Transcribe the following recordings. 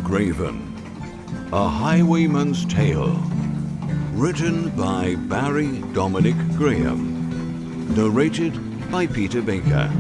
Moongraven, A Highwayman's Tale. Written by Barry Dominic Graham. Narrated by Peter Baker.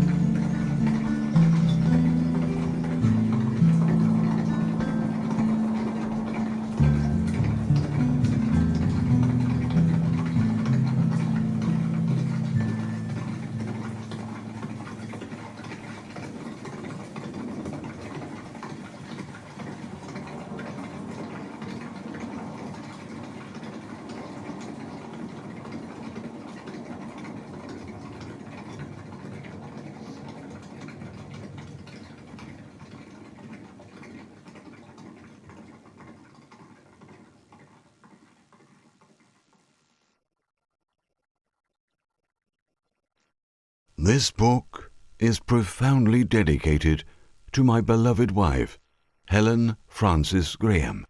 This book is profoundly dedicated to my beloved wife, Helen Frances Graham,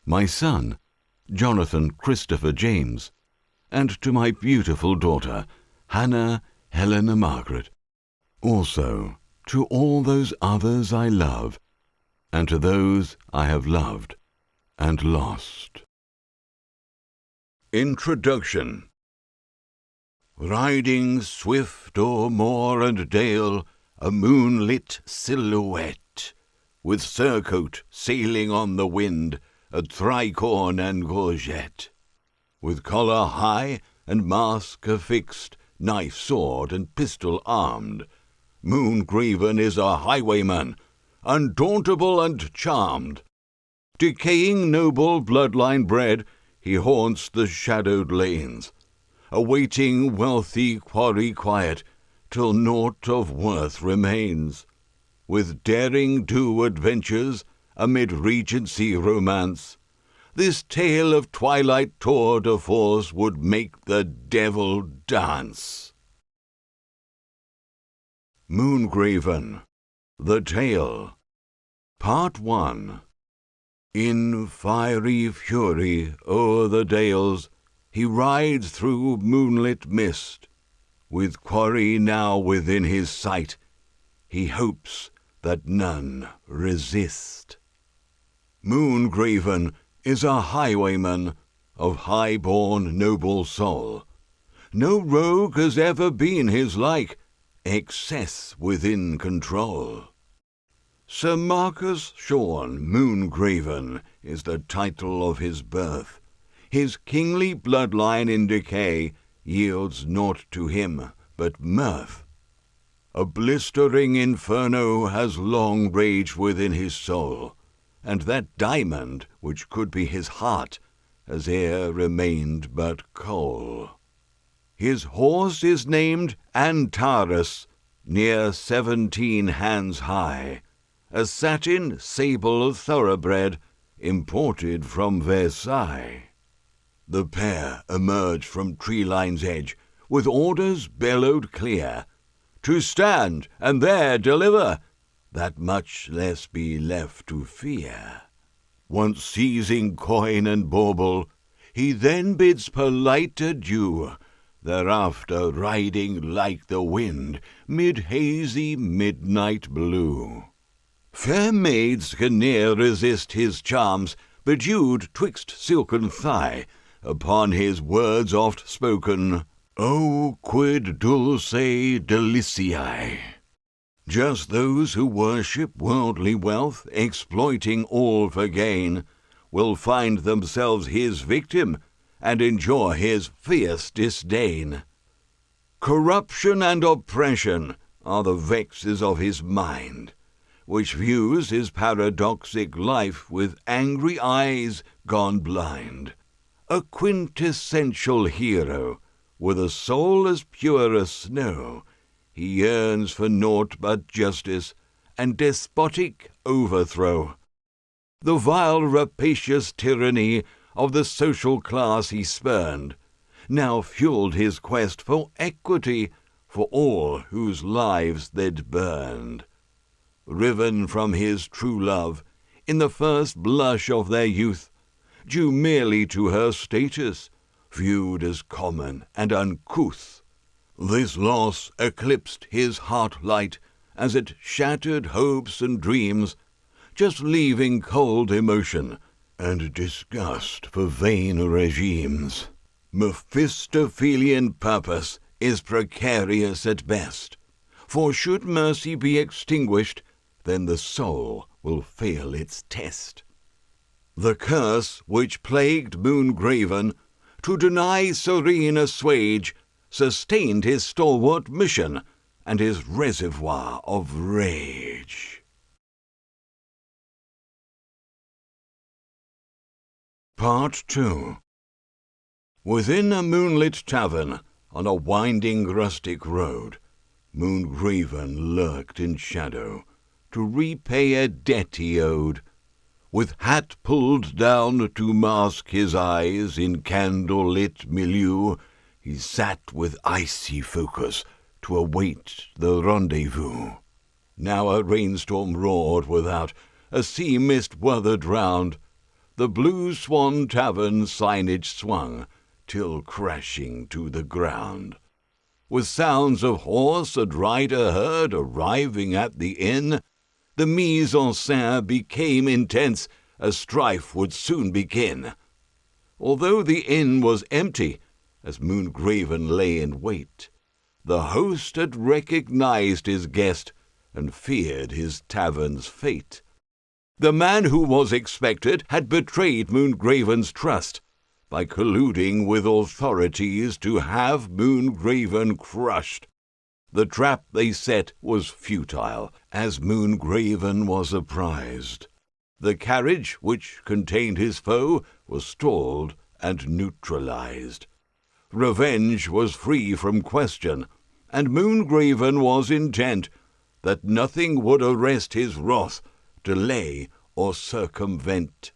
my son, Jonathan Christopher James, and to my beautiful daughter, Hannah Helena Margaret. Also, to all those others I love, and to those I have loved and lost. Introduction. Riding swift o'er moor and dale, a moonlit silhouette, with surcoat sailing on the wind, a tricorn and gorget, with collar high and mask affixed, knife, sword, and pistol armed, Moongraven is a highwayman, undauntable and charmed. Decaying noble bloodline bred, he haunts the shadowed lanes, awaiting wealthy quarry quiet, till naught of worth remains. With daring do adventures, amid Regency romance, this tale of twilight tour de force would make the devil dance. Moongraven, the Tale. Part 1. In fiery fury o'er the dales, he rides through moonlit mist. With quarry now within his sight, he hopes that none resist. Moongraven is a highwayman of high-born noble soul. No rogue has ever been his like, excess within control. Sir Marcus Shorn Moongraven is the title of his birth. His kingly bloodline in decay yields naught to him but mirth. A blistering inferno has long raged within his soul, and that diamond which could be his heart has e'er remained but coal. His horse is named Antares, near 17 hands high, a satin sable thoroughbred imported from Versailles. The pair emerged from tree line's edge, with orders bellowed clear, to stand and there deliver, that much less be left to fear. Once seizing coin and bauble, he then bids polite adieu, thereafter riding like the wind, mid hazy midnight blue. Fair maids can ne'er resist his charms, bedewed twixt silken thigh, upon his words oft spoken, O quid dulce deliciae. Just those who worship worldly wealth, exploiting all for gain, will find themselves his victim, and enjoy his fierce disdain. Corruption and oppression are the vexes of his mind, which views his paradoxic life with angry eyes gone blind. A quintessential hero, with a soul as pure as snow, he yearns for naught but justice and despotic overthrow. The vile rapacious tyranny of the social class he spurned now fueled his quest for equity for all whose lives they'd burned. Riven from his true love in the first blush of their youth, due merely to her status, viewed as common and uncouth, this loss eclipsed his heart light as it shattered hopes and dreams, just leaving cold emotion and disgust for vain regimes. Mephistophelian purpose is precarious at best, for should mercy be extinguished, then the soul will fail its test. The curse which plagued Moongraven, to deny serene assuage, sustained his stalwart mission and his reservoir of rage. Part 2. Within a moonlit tavern, on a winding rustic road, Moongraven lurked in shadow, to repay a debt he owed. With hat pulled down to mask his eyes in candle-lit milieu, he sat with icy focus to await the rendezvous. Now a rainstorm roared without, a sea mist weathered round. The Blue Swan Tavern signage swung, till crashing to the ground. With sounds of horse and rider heard arriving at the inn, the mise-en-scène became intense, a strife would soon begin. Although the inn was empty, as Moongraven lay in wait, the host had recognized his guest and feared his tavern's fate. The man who was expected had betrayed Moongraven's trust by colluding with authorities to have Moongraven crushed. The trap they set was futile, as Moongraven was apprised. The carriage which contained his foe was stalled and neutralized. Revenge was free from question, and Moongraven was intent that nothing would arrest his wrath, delay, or circumvent.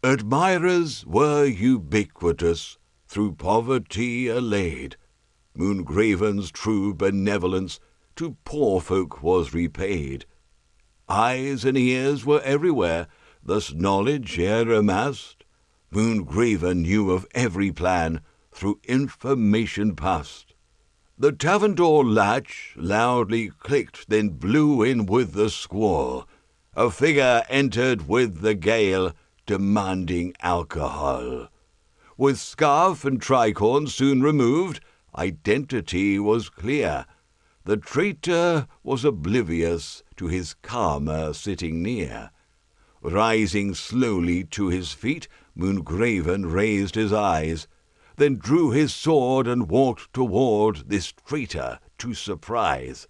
Admirers were ubiquitous, through poverty allayed. Moongraven's true benevolence to poor folk was repaid. Eyes and ears were everywhere, thus knowledge ere amassed. Moongraven knew of every plan, through information passed. The tavern door latch loudly clicked, then blew in with the squall. A figure entered with the gale, demanding alcohol. With scarf and tricorn soon removed, identity was clear. The traitor was oblivious to his karma sitting near. Rising slowly to his feet, Moongraven raised his eyes, then drew his sword and walked toward this traitor to surprise.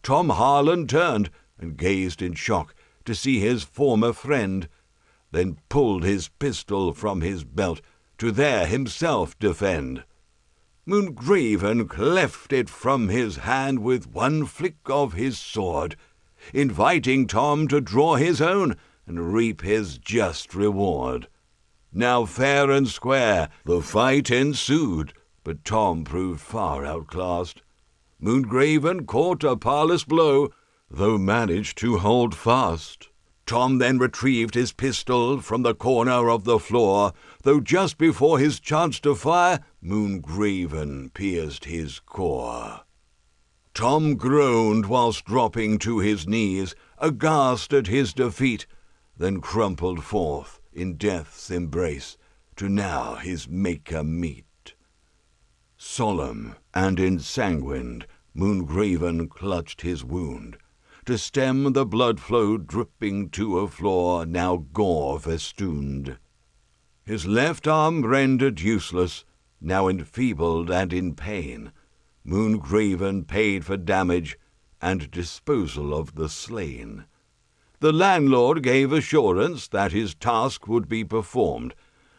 Tom Harlan turned and gazed in shock to see his former friend, then pulled his pistol from his belt to there himself defend. Moongraven cleft it from his hand with one flick of his sword, inviting Tom to draw his own and reap his just reward. Now fair and square the fight ensued, but Tom proved far outclassed. Moongraven caught a parlous blow, though managed to hold fast. Tom then retrieved his pistol from the corner of the floor, though just before his chance to fire, Moongraven pierced his core. Tom groaned whilst dropping to his knees, aghast at his defeat, then crumpled forth in death's embrace, to now his Maker meet. Solemn and ensanguined, Moongraven clutched his wound, to stem the blood flow dripping to a floor now gore-festooned. His left arm rendered useless, now enfeebled and in pain, Moongraven paid for damage and disposal of the slain. The landlord gave assurance that his task would be performed,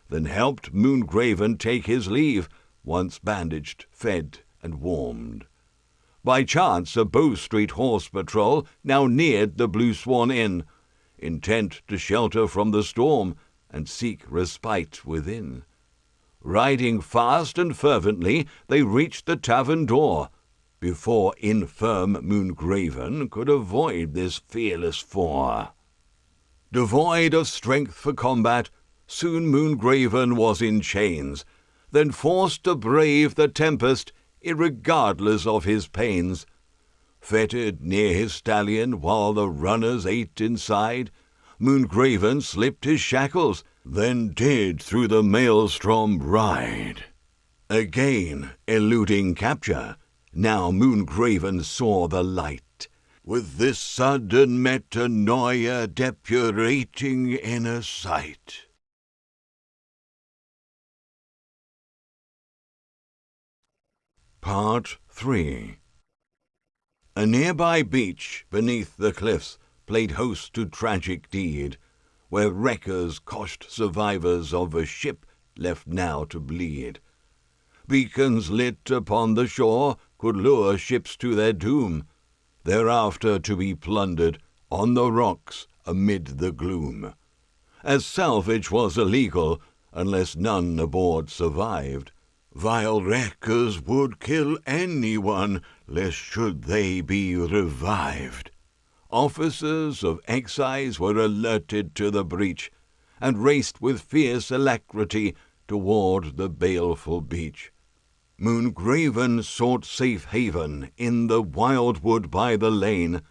then helped Moongraven take his leave, once bandaged, fed, and warmed. By chance a Bow Street horse patrol now neared the Blue Swan Inn, intent to shelter from the storm and seek respite within. Riding fast and fervently, they reached the tavern door, before infirm Moongraven could avoid this fearless foe. Devoid of strength for combat, soon Moongraven was in chains, then forced to brave the tempest, irregardless of his pains. Fettered near his stallion while the runners ate inside, Moongraven slipped his shackles, then did through the maelstrom ride. Again eluding capture, now Moongraven saw the light. With this sudden metanoia depurating inner sight. Part 3. A nearby beach beneath the cliffs played host to tragic deed, where wreckers coshed survivors of a ship left now to bleed. Beacons lit upon the shore could lure ships to their doom, thereafter to be plundered on the rocks amid the gloom. As salvage was illegal, unless none aboard survived, vile wreckers would kill anyone, lest should they be revived. Officers of excise were alerted to the breach, and raced with fierce alacrity toward the baleful beach. Moongraven sought safe haven in the wildwood by the lane,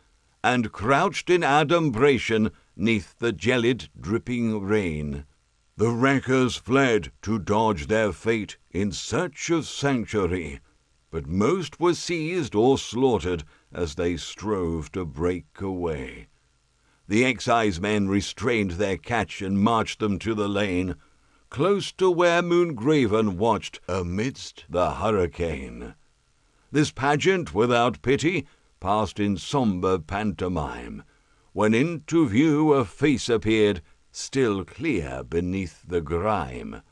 and crouched in adumbration 'neath the gelid dripping rain. The wreckers fled to dodge their fate in search of sanctuary, but most were seized or slaughtered as they strove to break away. The excisemen restrained their catch and marched them to the lane, close to where Moongraven watched amidst the hurricane. This pageant without pity passed in sombre pantomime, when into view a face appeared, still clear beneath the grime.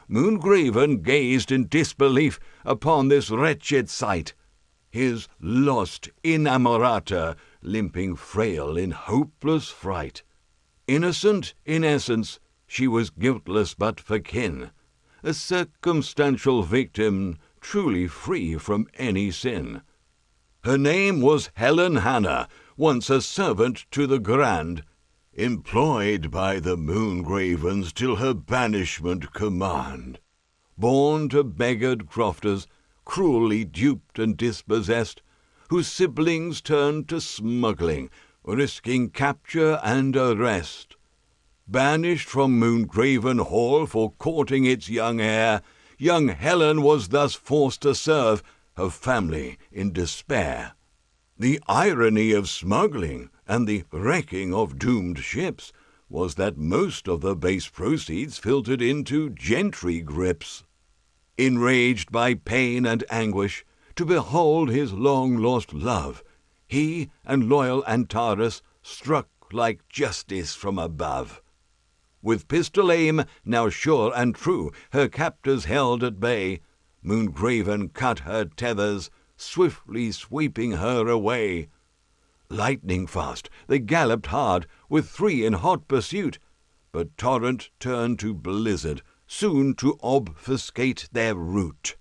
Moongraven gazed in disbelief upon this wretched sight, his lost inamorata limping frail in hopeless fright. Innocent in essence, she was guiltless but for kin, a circumstantial victim truly free from any sin. Her name was Helen Hannah, once a servant to the Grand, employed by the Moongravens till her banishment command. Born to beggared crofters, cruelly duped and dispossessed, whose siblings turned to smuggling, risking capture and arrest. Banished from Moongraven Hall for courting its young heir, young Helen was thus forced to serve her family in despair. The irony of smuggling and the wrecking of doomed ships was that most of the base proceeds filtered into gentry grips. Enraged by pain and anguish to behold his long-lost love, he and loyal Antares struck like justice from above. With pistol aim now sure and true, her captors held at bay, Moongraven cut her tethers, swiftly sweeping her away. Lightning fast they galloped hard, with three in hot pursuit, but torrent turned to blizzard, soon to obfuscate their route.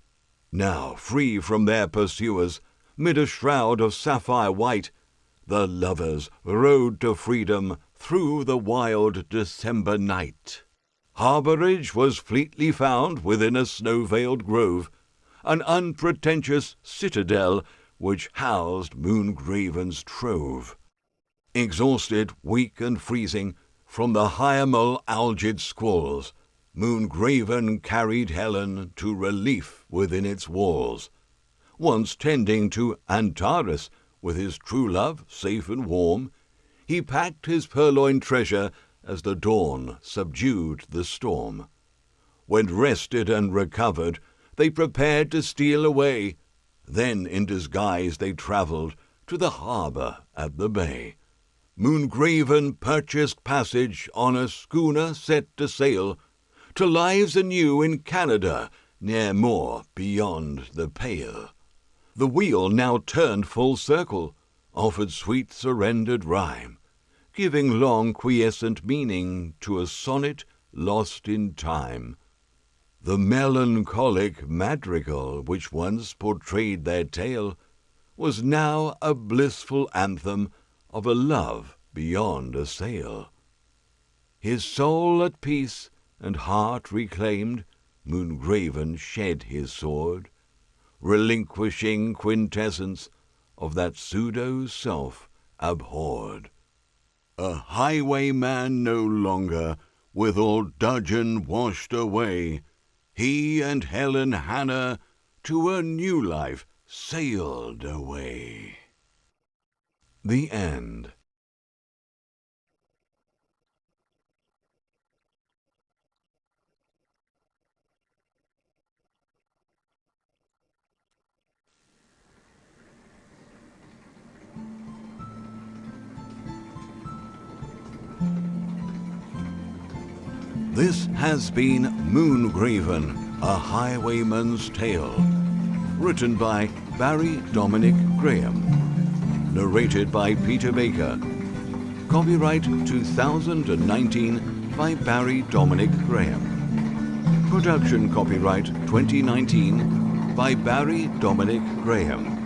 Now, free from their pursuers, mid a shroud of sapphire white, the lovers rode to freedom through the wild December night. Harbourage was fleetly found within a snow-veiled grove, an unpretentious citadel which housed Moongraven's trove. Exhausted, weak, and freezing from the Hyamal algid squalls, Moongraven carried Helen to relief within its walls. Once tending to Antares with his true love safe and warm, he packed his purloined treasure as the dawn subdued the storm. When rested and recovered, they prepared to steal away. Then in disguise they travelled to the harbour at the bay. Moongraven purchased passage on a schooner set to sail to lives anew in Canada, ne'er more beyond the pale. The wheel now turned full circle, offered sweet surrendered rhyme, giving long quiescent meaning to a sonnet lost in time. The melancholic madrigal which once portrayed their tale was now a blissful anthem of a love beyond a sail. His soul at peace and heart reclaimed, Moongraven shed his sword, relinquishing quintessence of that pseudo-self abhorred. A highwayman no longer, with all dudgeon washed away, he and Helen Hannah to a new life sailed away. The end. This has been Moongraven, A Highwayman's Tale, written by Barry Dominic Graham, narrated by Peter Baker, copyright 2019 by Barry Dominic Graham, production copyright 2019 by Barry Dominic Graham.